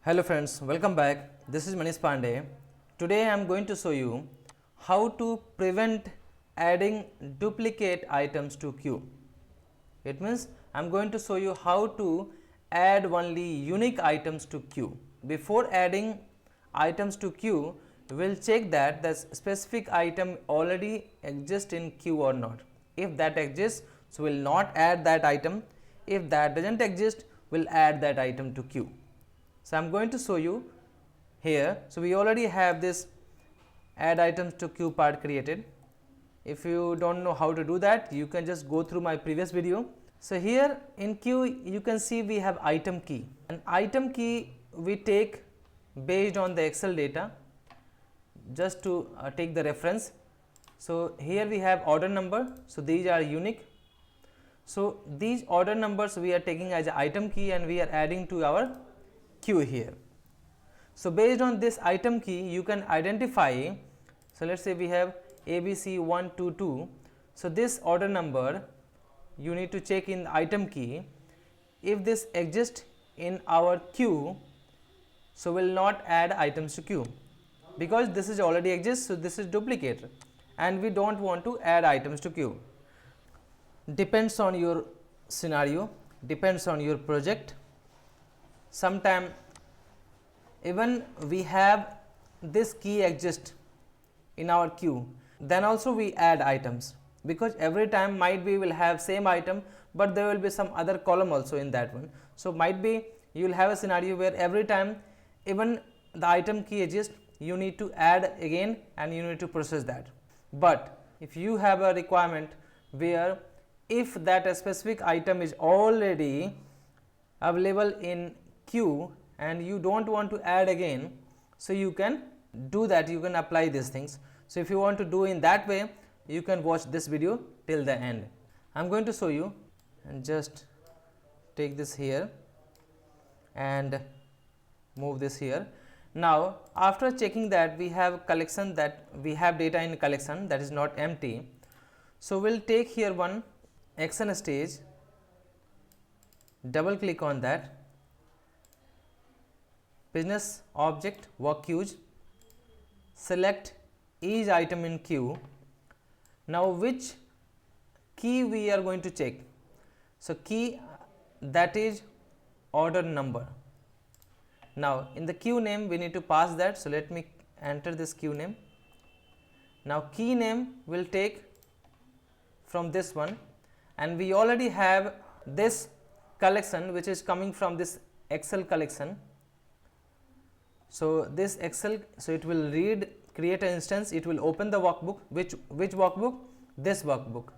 Hello friends, welcome back. This is Manish Pandey. Today I am going to show you how to prevent adding duplicate items to queue. It means I am going to show you how to add only unique items to queue. Before adding items to queue, we will check that the specific item already exists in queue or not. If that exists, so we will not add that item. If that doesn't exist, we will add that item to queue. So I am going to show you here. So we already have this add items to queue part created. If you don't know how to do that, you can just go through my previous video. So here in queue you can see we have item key. An item key we take based on the Excel data, just to take the reference. So here we have order number, so these are unique. So these order numbers we are taking as a item key and we are adding to our queue here. So based on this item key you can identify, so let us say we have ABC122, so this order number you need to check in the item key. If this exists in our queue, so we will not add items to queue because this is already exists, so this is duplicate and we don't want to add items to queue. Depends on your scenario, depends on your project. Sometime even we have this key exist in our queue, then also we add items, because every time might be will have same item but there will be some other column also in that one. So might be you will have a scenario where every time even the item key exists, you need to add again and you need to process that. But if you have a requirement where if that a specific item is already available in queue and you don't want to add again, so you can do that, you can apply these things. So if you want to do in that way, you can watch this video till the end. I am going to show you, and just take this here and move this here. Now after checking that we have collection, that we have data in collection that is not empty, so we will take here one action stage, double click on that, business object work queues, select each item in queue. Now which key we are going to check? So key that is order number. Now in the queue name we need to pass that, so let me enter this queue name. Now key name will take from this one, and we already have this collection which is coming from this Excel collection. So this Excel, so it will read, create an instance, it will open the workbook. Which workbook? This workbook,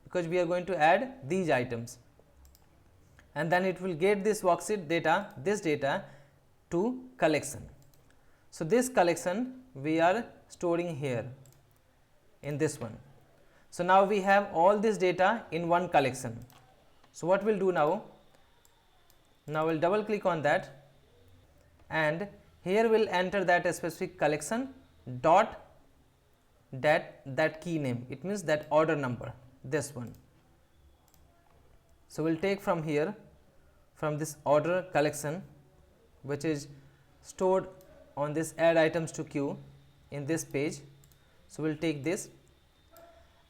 because we are going to add these items, and then it will get this worksheet data, this data to collection. So this collection we are storing here in this one. So now we have all this data in one collection. So what we'll do now? Now we'll double click on that, and here we'll enter that specific collection dot that key name, it means that order number, this one. So we'll take from here, from this order collection which is stored on this add items to queue in this page. So we'll take this,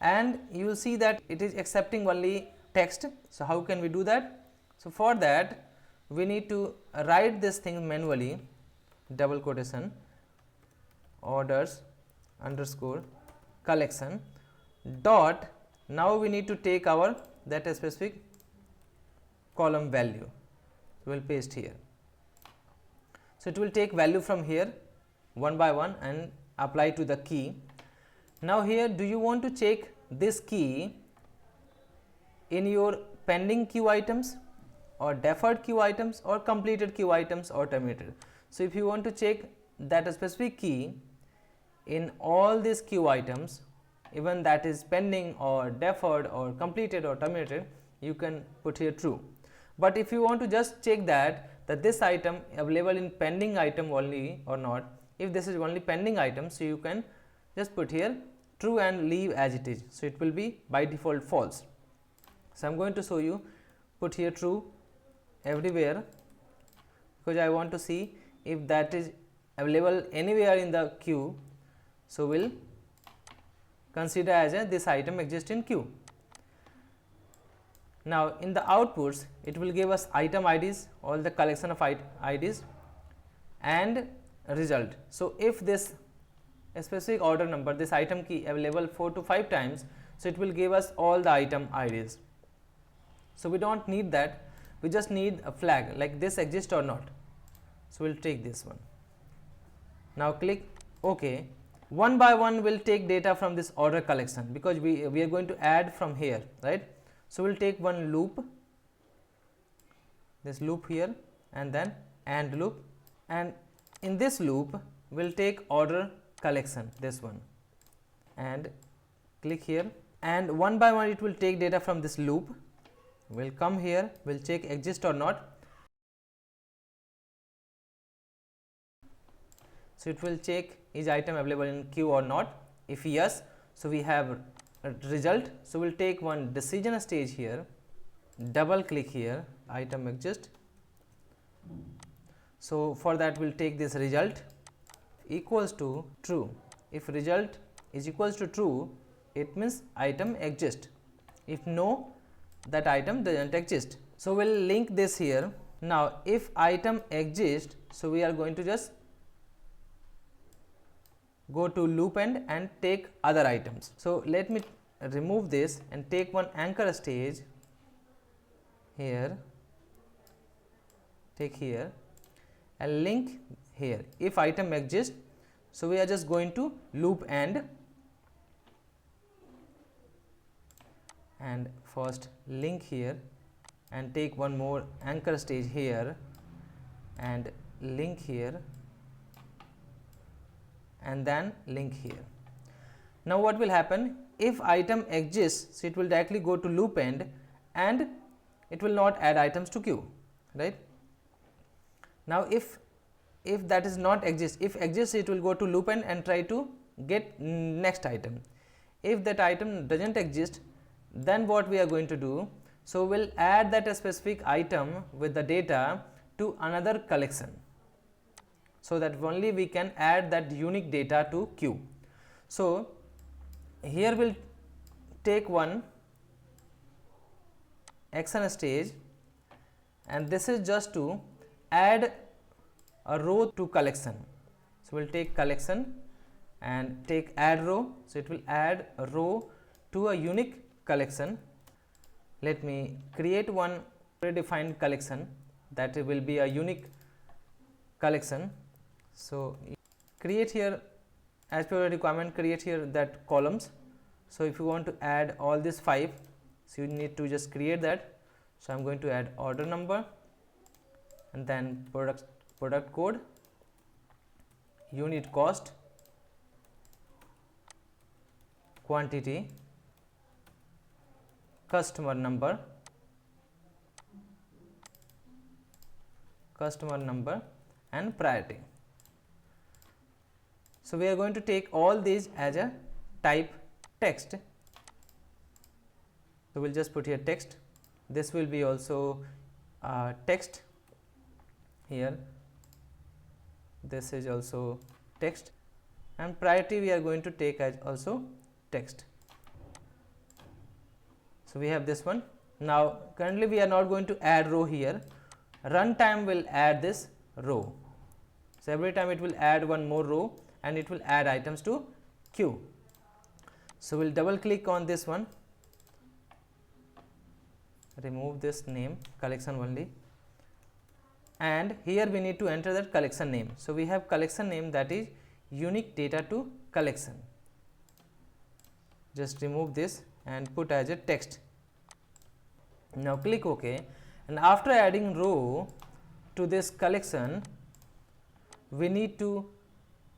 and you will see that it is accepting only text. So how can we do that? So for that we need to write this thing manually, double quotation, orders underscore collection dot, now we need to take our that specific column value, so we will paste here. So it will take value from here one by one and apply to the key. Now here, do you want to check this key in your pending queue items or deferred queue items or completed queue items or terminated? So if you want to check that specific key in all these queue items, even that is pending or deferred or completed or terminated, you can put here true. But if you want to just check that this item available in pending item only or not, if this is only pending item, so you can just put here true and leave as it is, so it will be by default false. So I am going to show you, put here true everywhere, because I want to see if that is available anywhere in the queue. So, we will consider as this item exists in queue. Now, in the outputs it will give us item IDs, all the collection of IDs and result. So, if this specific order number, this item key available 4 to 5 times, so it will give us all the item IDs. So, we do not need that, we just need a flag like this exists or not. So, we will take this one. Now, click OK. One by one we will take data from this order collection, because we are going to add from here, right. So, we will take one loop, this loop here, and then AND loop, and in this loop we will take order collection, this one, and click here, and one by one it will take data from this loop. We will come here, we will check exist or not. So, it will check is item available in queue or not. If yes, so we have a result. So, we will take one decision stage here, double click here, item exists. So, for that we will take this result equals to true. If result is equals to true, it means item exists. If no, that item does not exist. So, we will link this here. Now, if item exists, so we are going to just go to loop end and take other items. So, let me remove this and take one anchor stage here, take here and link here. If item exists, so we are just going to loop end and first link here and take one more anchor stage here and link here and then link here. Now, what will happen if item exists? So, it will directly go to loop end and it will not add items to queue, right. Now, if that is not exist, if exists, it will go to loop end and try to get next item. If that item does not exist, then what we are going to do? So, we will add that specific item with the data to another collection, so that only we can add that unique data to queue. So, here we will take one action stage, and this is just to add a row to collection. So, we will take collection and take add row. So, it will add a row to a unique collection. Let me create one predefined collection that will be a unique collection. So, create here as per your requirement, create here that columns. So, if you want to add all these 5, so you need to just create that. So, I am going to add order number and then product code, unit cost, quantity, customer number and priority. So, we are going to take all these as a type text. So, we will just put here text. This will be also text here. This is also text, and priority we are going to take as also text. So, we have this one. Now, currently we are not going to add row here. Runtime will add this row. So, every time it will add one more row and it will add items to queue. So, we will double click on this one, remove this name collection only, and here we need to enter that collection name. So, we have collection name, that is unique data to collection. Just remove this and put as a text. Now, click OK, and after adding row to this collection, we need to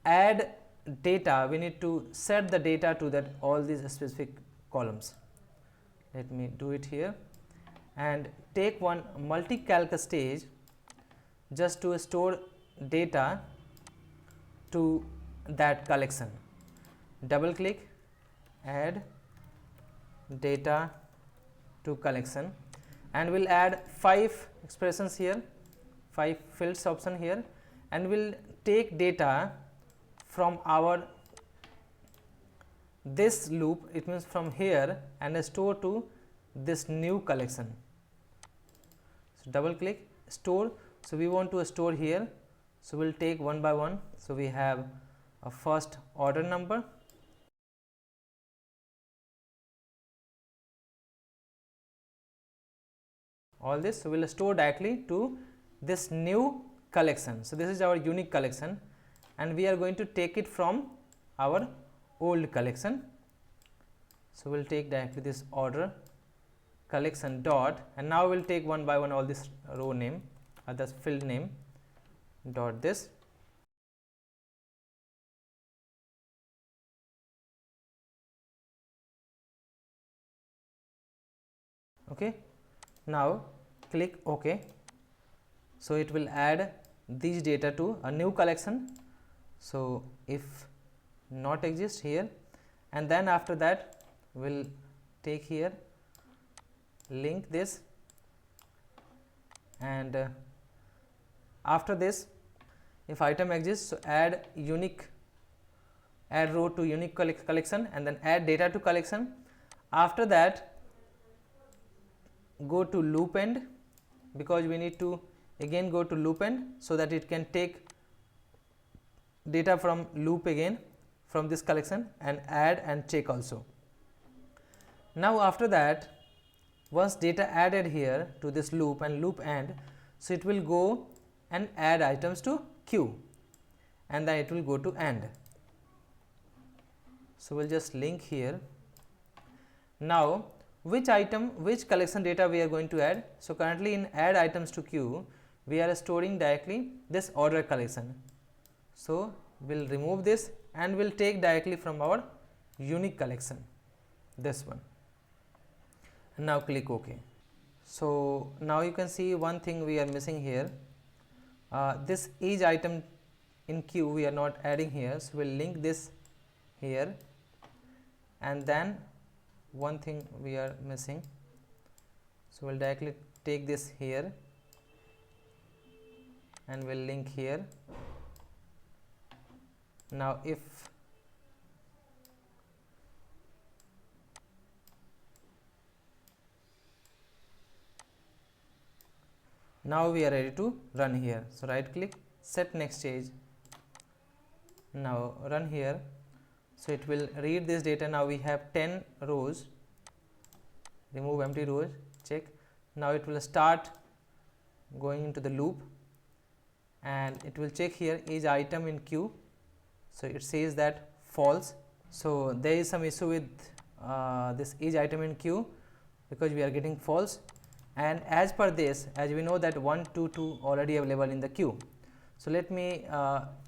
add data, we need to set the data to that all these specific columns. Let me do it here and take one multi-calc stage just to store data to that collection. Double click, add data to collection, and we will add 5 expressions here. 5 fields option here, and will take data from our this loop, it means from here, and store to this new collection. So, double click store. So, we want to store here. So, we will take one by one. So, we have a first order number, all this. So, we will store directly to this new collection. So, this is our unique collection, and we are going to take it from our old collection. So, we will take directly this order collection dot, and now we will take one by one all this row name or this field name dot this. Okay. Now, click OK. So, it will add these data to a new collection. So, if not exist here, and then after that we will take here, link this, and after this, if item exists, so add unique, add row to unique collection, and then add data to collection. After that, go to loop end, because we need to again go to loop end, so that it can take data from loop again from this collection and add and check also. Now, after that, once data added here to this loop and loop end, so it will go and add items to queue, and then it will go to end. So, we will just link here. Now, which item, which collection data we are going to add? So, currently in add items to queue, we are storing directly this order collection. So, we will remove this and we will take directly from our unique collection, this one. And now, click OK. So, now you can see one thing we are missing here. This each item in queue we are not adding here. So, we will link this here, and then one thing we are missing. So, we will directly take this here and we will link here. Now, if now we are ready to run here. So, right click, set next stage. Now, run here. So, it will read this data. Now, we have 10 rows, remove empty rows, check. Now, it will start going into the loop, and it will check here each item in queue. So, it says that false. So, there is some issue with this each item in queue, because we are getting false, and as per this, as we know that 1, 2, 2 already available in the queue. So, let me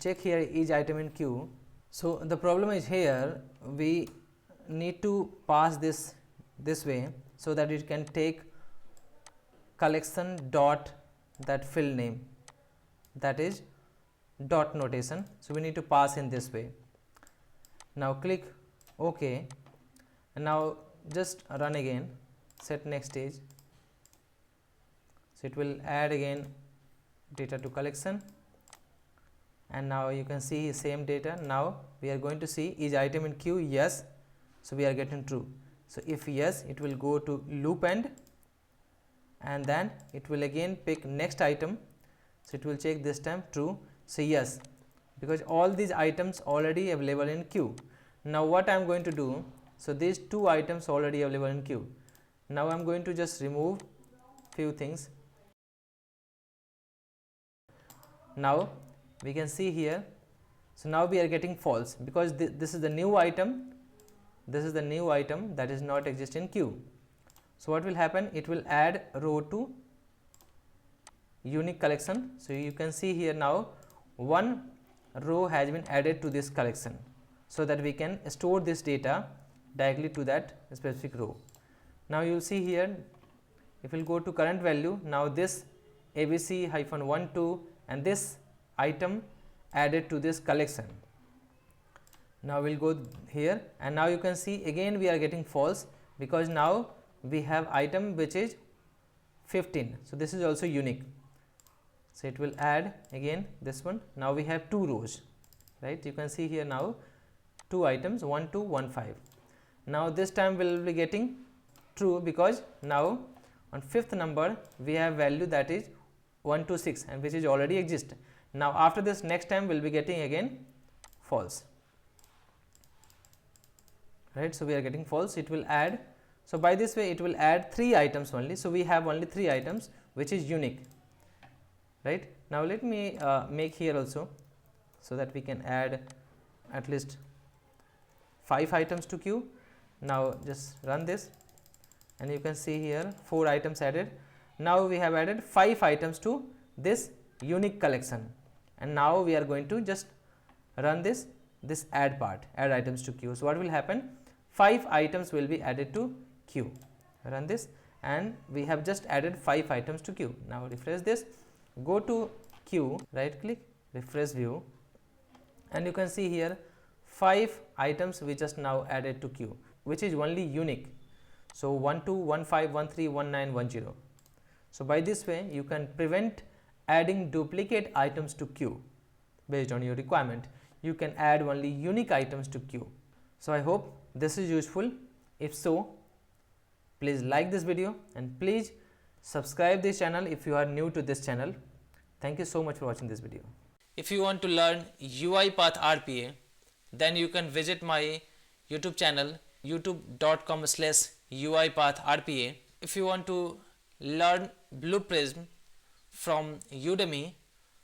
check here each item in queue. So, the problem is here we need to pass this way, so that it can take collection dot that field name, that is dot notation. So, we need to pass in this way. Now, click OK, and now just run again, set next stage. So, it will add again data to collection, and now you can see same data. Now, we are going to see each item in queue, yes. So, we are getting true. So, if yes, it will go to loop end, and then it will again pick next item. So, it will check this time true. So, yes, because all these items already available in queue. Now, what I am going to do? So, these two items already available in queue. Now, I am going to just remove few things. Now, we can see here. So, now we are getting false, because this is the new item. This is the new item that is not exist in queue. So, what will happen? It will add row to unique collection. So, you can see here now one row has been added to this collection, so that we can store this data directly to that specific row. Now, you will see here, if we will go to current value, now this ABC-12 and this item added to this collection. Now, we will go here, and now you can see again we are getting false, because now we have item which is 15. So, this is also unique. So it will add again this one. Now we have 2 rows, right? You can see here now 2 items 1 2 1 5. Now this time we will be getting true because now on 5th number we have value that is 1 to 6 and which is already exist. Now after this next time we will be getting again false, right? So we are getting false. It will add, so by this way it will add 3 items only. So we have only 3 items which is unique, right? Now let me make here also so that we can add at least 5 items to queue. Now just run this and you can see here 4 items added. Now we have added 5 items to this unique collection, and now we are going to just run this add part, add items to queue. So what will happen, 5 items will be added to queue. Run this and we have just added 5 items to queue. Now refresh this, go to queue, right click, refresh view, and you can see here 5 items we just now added to queue, which is only unique. So 1 2 1 5 1 3 1 9 1 0. So by this way you can prevent adding duplicate items to queue. Based on your requirement, you can add only unique items to queue. So I hope this is useful. If so, please like this video and please subscribe this channel if you are new to this channel. Thank you so much for watching this video. If you want to learn UiPath RPA, then you can visit my YouTube channel youtube.com/UiPathRPA. If you want to learn Blue Prism from Udemy,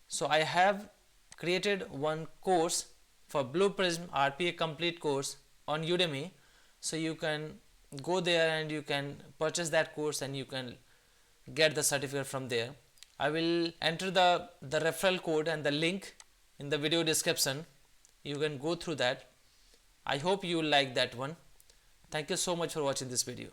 so I have created one course for Blue Prism RPA complete course on Udemy. So you can go there and you can purchase that course and you can get the certificate from there. I will enter the referral code and the link in the video description. You can go through that. I hope you will like that one. Thank you so much for watching this video.